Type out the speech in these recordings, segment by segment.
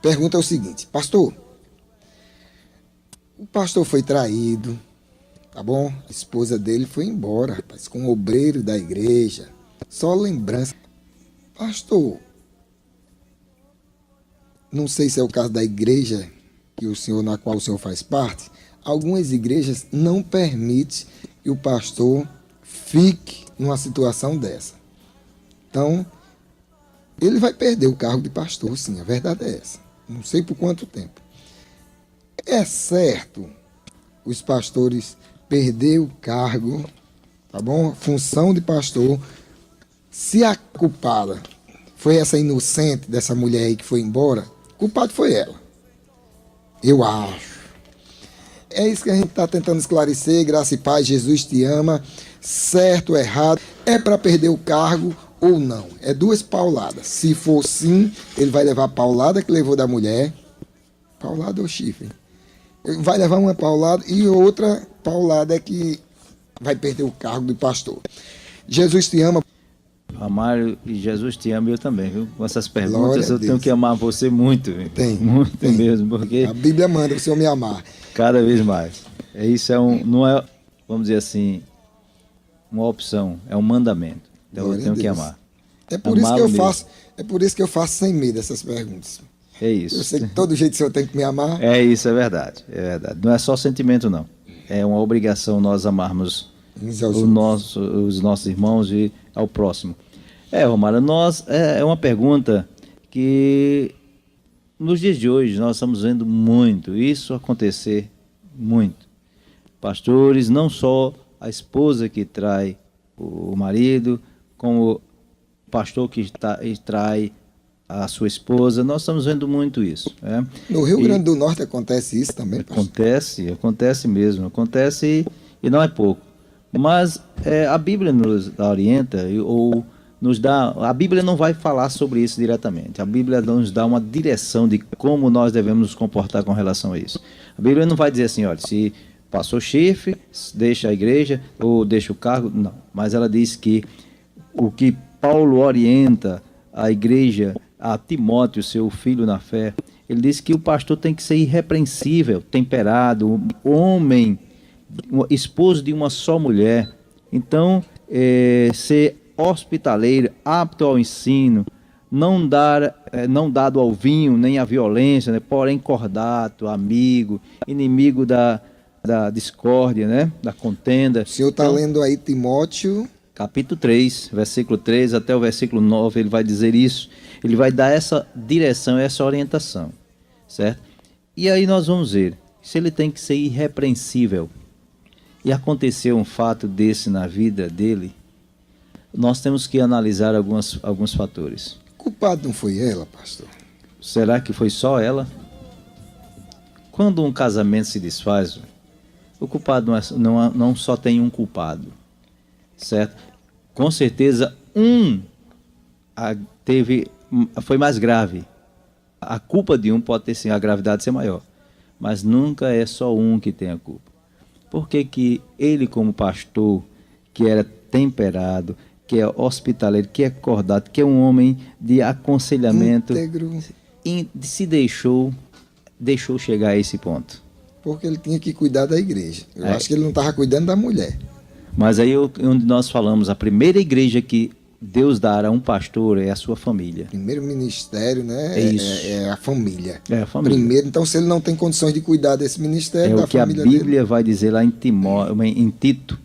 pergunta é o seguinte: pastor, o pastor foi traído, tá bom? A esposa dele foi embora, rapaz, com um obreiro da igreja. Só lembrança. Pastor, não sei se é o caso da igreja que o senhor, na qual o senhor faz parte. Algumas igrejas não permitem que o pastor fique numa situação dessa. Então, ele vai perder o cargo de pastor, sim, a verdade é essa. Não sei por quanto tempo. É certo os pastores perder o cargo, tá bom? Função de pastor, se a culpada foi essa inocente dessa mulher aí que foi embora, o culpado foi ela. Eu acho. É isso que a gente está tentando esclarecer. Graça e paz, Jesus te ama. Certo ou errado, é para perder o cargo ou não? É duas pauladas. Se for sim, ele vai levar a paulada que levou da mulher. Paulada ou chifre? Ele vai levar uma paulada e outra paulada é que vai perder o cargo de pastor. Jesus te ama. Amar e Jesus te ama, eu também, viu? Com essas perguntas Glória a eu tenho Deus. que amar você muito, viu? Muito Tem. mesmo, porque A Bíblia manda o Senhor me amar. cada vez mais. Isso não é, vamos dizer assim, uma opção, é um mandamento. Então Glória eu tenho a que Deus. amar. É por isso que Amá-lo eu mesmo. faço, é por isso que eu faço sem medo essas perguntas. É Eu isso. sei que todo jeito o Senhor tem que me amar. É isso, é verdade. É verdade. Não é só sentimento, não. É uma obrigação nós amarmos Uns aos outros. os nossos irmãos e ao próximo. Romário, é uma pergunta que nos dias de hoje nós estamos vendo muito isso acontecer muito. Pastores, não só a esposa que trai o marido, como o pastor que trai a sua esposa, nós estamos vendo muito isso. Né? No Rio E Grande do Norte acontece isso também, pastor. acontece mesmo, acontece e não é pouco. Mas a Bíblia nos orienta, ou nos dá, a Bíblia não vai falar sobre isso diretamente. A Bíblia nos dá uma direção de como nós devemos nos comportar com relação a isso. A Bíblia não vai dizer assim, olha, se passou chifre, deixa a igreja ou deixa o cargo, não. Mas ela diz que o que Paulo orienta a igreja, a Timóteo, seu filho na fé, ele diz que o pastor tem que ser irrepreensível, temperado, homem, esposo de uma só mulher. Então, ser hospitaleiro, apto ao ensino, não dado ao vinho nem à violência, né? Porém cordato, amigo, inimigo da discórdia, né? Da contenda. O senhor está Então, lendo aí Timóteo, capítulo 3, versículo 3 até o versículo 9, ele vai dizer isso. Ele vai dar essa direção, essa orientação, certo? E aí nós vamos ver se ele tem que ser irrepreensível. E aconteceu um fato desse na vida dele, nós temos que analisar alguns fatores. o culpado não foi ela, pastor? Será que foi só ela? Quando um casamento se desfaz, o culpado não só tem um culpado, certo? Com certeza foi mais grave. A culpa de um pode ter sim, a gravidade ser maior, mas nunca é só um que tem a culpa. Por que que ele, como pastor, que era temperado, que é hospitaleiro, que é cordado, que é um homem de aconselhamento, Íntegro, se deixou chegar a esse ponto? porque ele tinha que cuidar da igreja. Eu É. acho que ele não estava cuidando da mulher. Mas aí onde nós falamos, a primeira igreja que Deus dará a um pastor é a sua família. Primeiro ministério, né? É isso. É a família. É a família. Primeiro, então, se ele não tem condições de cuidar desse ministério, É da o que a família Bíblia dele, vai dizer lá em Tito.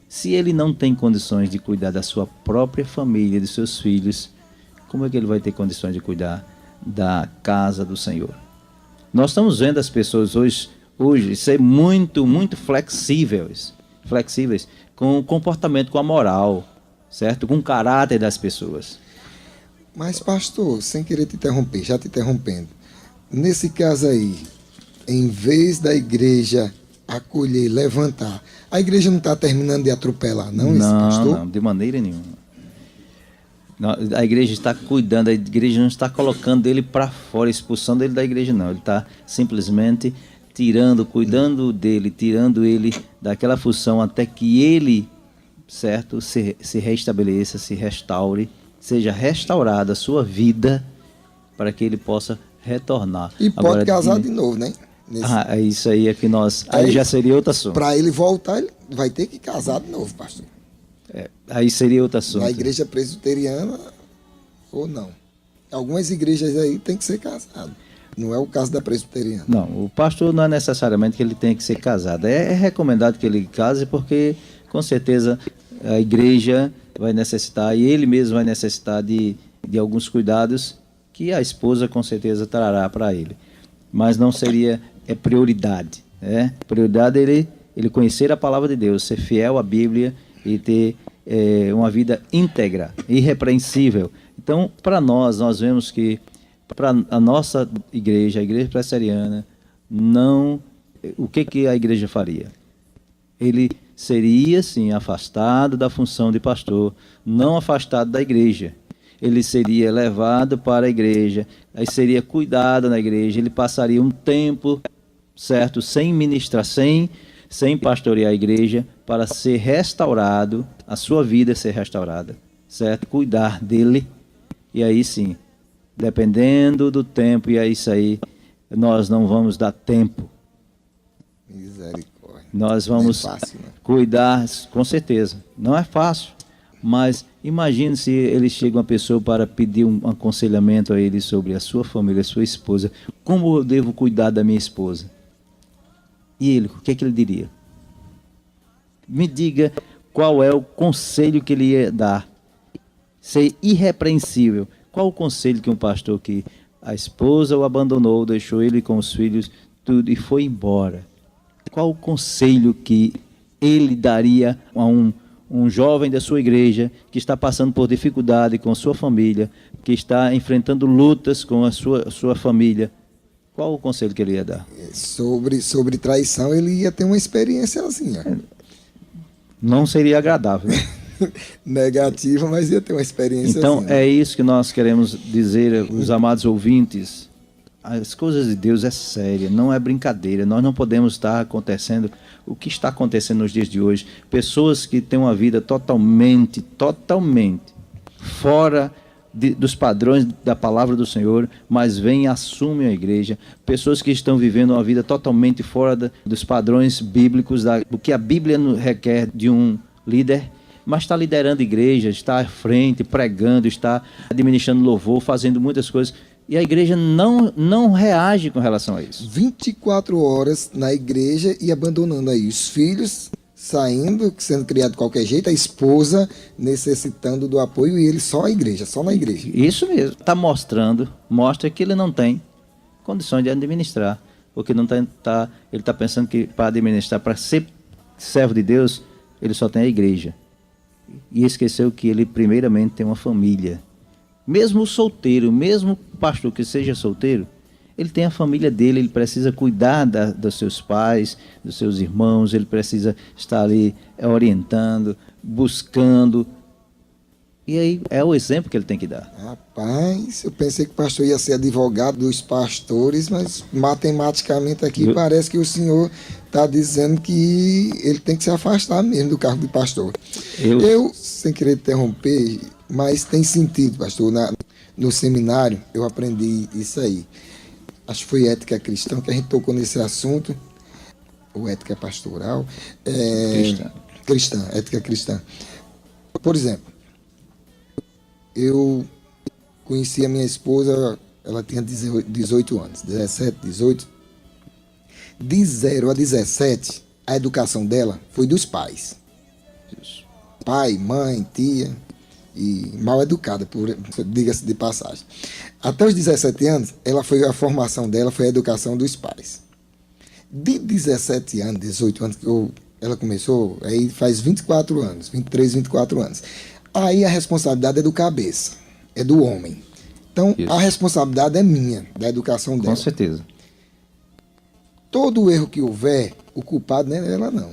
Se ele não tem condições de cuidar da sua própria família, dos seus filhos, como é que ele vai ter condições de cuidar da casa do Senhor? Nós estamos vendo as pessoas hoje ser muito flexíveis com o comportamento, com a moral, certo? Com o caráter das pessoas. Mas, pastor, sem querer te interromper, já te interrompendo, nesse caso aí, em vez da igreja acolher, levantar, a igreja não está terminando de atropelar, não, esse pastor? Não, de maneira nenhuma. A igreja está cuidando, a igreja não está colocando ele para fora, expulsando ele da igreja, não. Ele está simplesmente cuidando dele, tirando ele daquela função até que ele, certo, se restabeleça, se restaure, seja restaurada a sua vida, para que ele possa retornar. E pode Agora, casar de novo, né? É isso aí é que nós... Aí já seria outro assunto. Para ele voltar, ele vai ter que casar de novo, pastor. Aí seria outro assunto. Na igreja presbiteriana ou não. Algumas igrejas aí tem que ser casado. Não é o caso da presbiteriana. Não, o pastor não é necessariamente que ele tenha que ser casado. É recomendado que ele case porque, com certeza, a igreja vai necessitar, e ele mesmo vai necessitar de alguns cuidados que a esposa, com certeza, trará para ele. Mas não seria prioridade. Prioridade é ele conhecer a palavra de Deus, ser fiel à Bíblia e ter uma vida íntegra, irrepreensível. Então, para nós vemos que para a nossa igreja, a igreja presbiteriana, o que a igreja faria? Ele seria, sim, afastado da função de pastor, não afastado da igreja. Ele seria levado para a igreja, aí seria cuidado na igreja, ele passaria um tempo, certo, sem ministrar, sem pastorear a igreja, para ser restaurado, a sua vida ser restaurada, certo? Cuidar dele, e aí sim, dependendo do tempo, e é isso aí, nós não vamos dar tempo. Misericórdia. Nós vamos cuidar, com certeza. Não é fácil, mas imagine se ele chega uma pessoa para pedir um aconselhamento a ele sobre a sua família, a sua esposa. Como eu devo cuidar da minha esposa? E ele, o que ele diria? Me diga qual é o conselho que ele ia dar. Ser irrepreensível. Qual o conselho que um pastor que a esposa o abandonou, deixou ele com os filhos, tudo, e foi embora? Qual o conselho que ele daria a um jovem da sua igreja que está passando por dificuldade com a sua família, que está enfrentando lutas com a sua família? Qual o conselho que ele ia dar? Sobre traição, ele ia ter uma experiência assim. Não seria agradável. Negativa, mas ia ter uma experiência então, assim. Então, é isso que nós queremos dizer, os amados ouvintes. As coisas de Deus é séria, não é brincadeira. Nós não podemos estar acontecendo o que está acontecendo nos dias de hoje. Pessoas que têm uma vida totalmente fora dos padrões da palavra do Senhor, mas vêm e assumem a igreja. Pessoas que estão vivendo uma vida totalmente fora dos padrões bíblicos, do que a Bíblia requer de um líder, mas está liderando a igreja, está à frente, pregando, está administrando louvor, fazendo muitas coisas. E a igreja não reage com relação a isso. 24 horas na igreja e abandonando aí os filhos, saindo, sendo criado de qualquer jeito, a esposa necessitando do apoio e ele só a igreja, só na igreja. Isso mesmo. Mostra que ele não tem condições de administrar. Porque ele está pensando que para administrar, para ser servo de Deus, ele só tem a igreja. E esqueceu que ele primeiramente tem uma família. Mesmo solteiro, mesmo pastor que seja solteiro, ele tem a família dele, ele precisa cuidar dos seus pais, dos seus irmãos, ele precisa estar ali orientando, buscando. E aí é o exemplo que ele tem que dar. Rapaz, eu pensei que o pastor ia ser advogado dos pastores, mas matematicamente aqui parece que o senhor está dizendo que ele tem que se afastar mesmo do cargo de pastor. Eu sem querer interromper, mas tem sentido, pastor. No seminário eu aprendi isso aí. Acho que foi ética cristã que a gente tocou nesse assunto, ou ética pastoral. Ética cristã. Por exemplo, eu conheci a minha esposa, ela tinha 18 anos, 17, 18. De 0 a 17, a educação dela foi dos pais. Isso. Pai, mãe, tia, e mal educada, diga-se de passagem. Até os 17 anos, a formação dela foi a educação dos pais. De 17 anos, 18 anos, ela começou, aí faz 24 anos, 23, 24 anos. Aí a responsabilidade é do cabeça, é do homem. Então, isso. A responsabilidade é minha, da educação dela. Com certeza. Todo erro que houver, o culpado não é ela, não.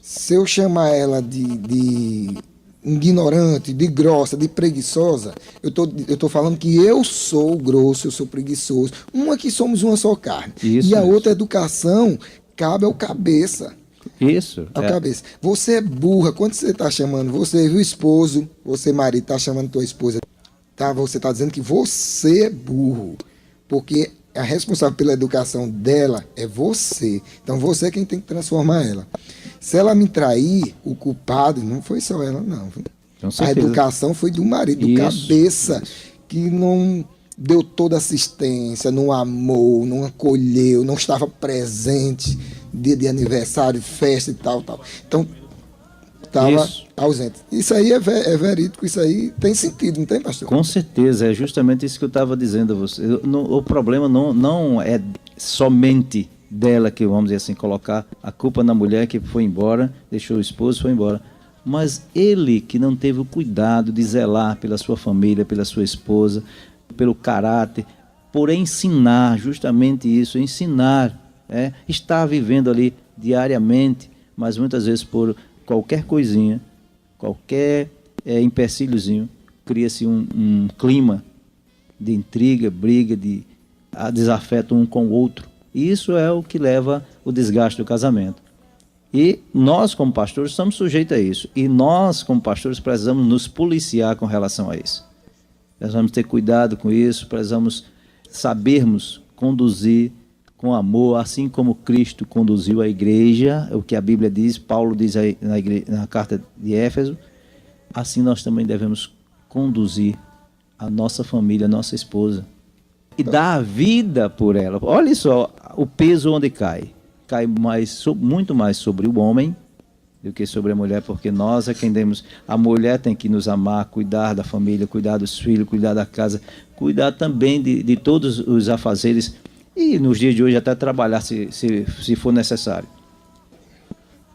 Se eu chamar ela de ignorante, de grossa, de preguiçosa, eu tô falando que eu sou grosso, eu sou preguiçoso. Que somos uma só carne. Isso, e a outra educação cabe ao cabeça. Isso. Ao cabeça. Você é burra. Quando você está chamando, você viu esposo, você marido está chamando tua esposa, tá? Você está dizendo que você é burro. porque a responsável pela educação dela é você. Então você é quem tem que transformar ela. Se ela me trair, o culpado não foi só ela, não. A educação foi do marido, do cabeça, que não deu toda assistência, não amou, não acolheu, não estava presente, dia de aniversário, festa e tal. Então, estava ausente. Isso aí é verídico, isso aí tem sentido, não tem, pastor? Com certeza, é justamente isso que eu estava dizendo a você. O problema não é somente dela, que vamos dizer assim, colocar a culpa na mulher que foi embora, deixou o esposo, foi embora. Mas ele que não teve o cuidado de zelar pela sua família, pela sua esposa, pelo caráter, por ensinar justamente isso, ensinar, estar vivendo ali diariamente, mas muitas vezes por qualquer coisinha, qualquer empecilhozinho, cria-se um clima de intriga, briga, de desafeto um com o outro. E isso é o que leva o desgaste do casamento. E nós, como pastores, estamos sujeitos a isso. E nós, como pastores, precisamos nos policiar com relação a isso. Precisamos ter cuidado com isso, precisamos sabermos conduzir com amor, assim como Cristo conduziu a igreja, o que a Bíblia diz, Paulo diz aí na carta de Éfeso, assim nós também devemos conduzir a nossa família, a nossa esposa, e dar a vida por ela. Olha só o peso onde cai. Cai muito mais sobre o homem do que sobre a mulher, porque nós é quem temos. A mulher tem que nos amar, cuidar da família, cuidar dos filhos, cuidar da casa, cuidar também de todos os afazeres e nos dias de hoje até trabalhar se for necessário.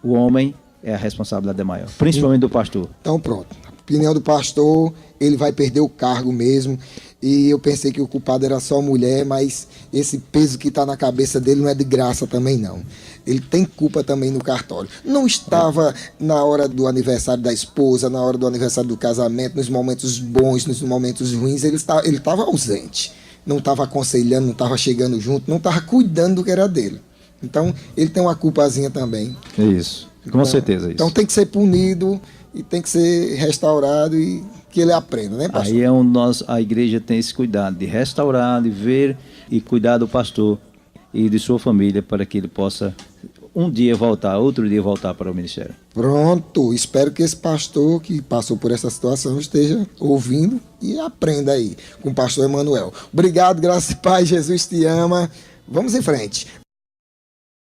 O homem é a responsabilidade maior, principalmente do pastor. Então pronto, a opinião do pastor, ele vai perder o cargo mesmo. E eu pensei que o culpado era só a mulher, mas esse peso que está na cabeça dele não é de graça também, não. Ele tem culpa também no cartório. Não estava na hora do aniversário da esposa, na hora do aniversário do casamento, nos momentos bons, nos momentos ruins, ele estava ausente. Não estava aconselhando, não estava chegando junto, não estava cuidando do que era dele. Então, ele tem uma culpazinha também. É isso, com certeza. Então tem que ser punido e tem que ser restaurado e que ele aprenda, né, pastor? Aí a igreja tem esse cuidado de restaurar, de ver e cuidar do pastor e de sua família para que ele possa um dia voltar, outro dia voltar para o ministério. Pronto, espero que esse pastor que passou por essa situação esteja ouvindo e aprenda aí com o pastor Emanuel. Obrigado, graças e paz, Jesus te ama. Vamos em frente.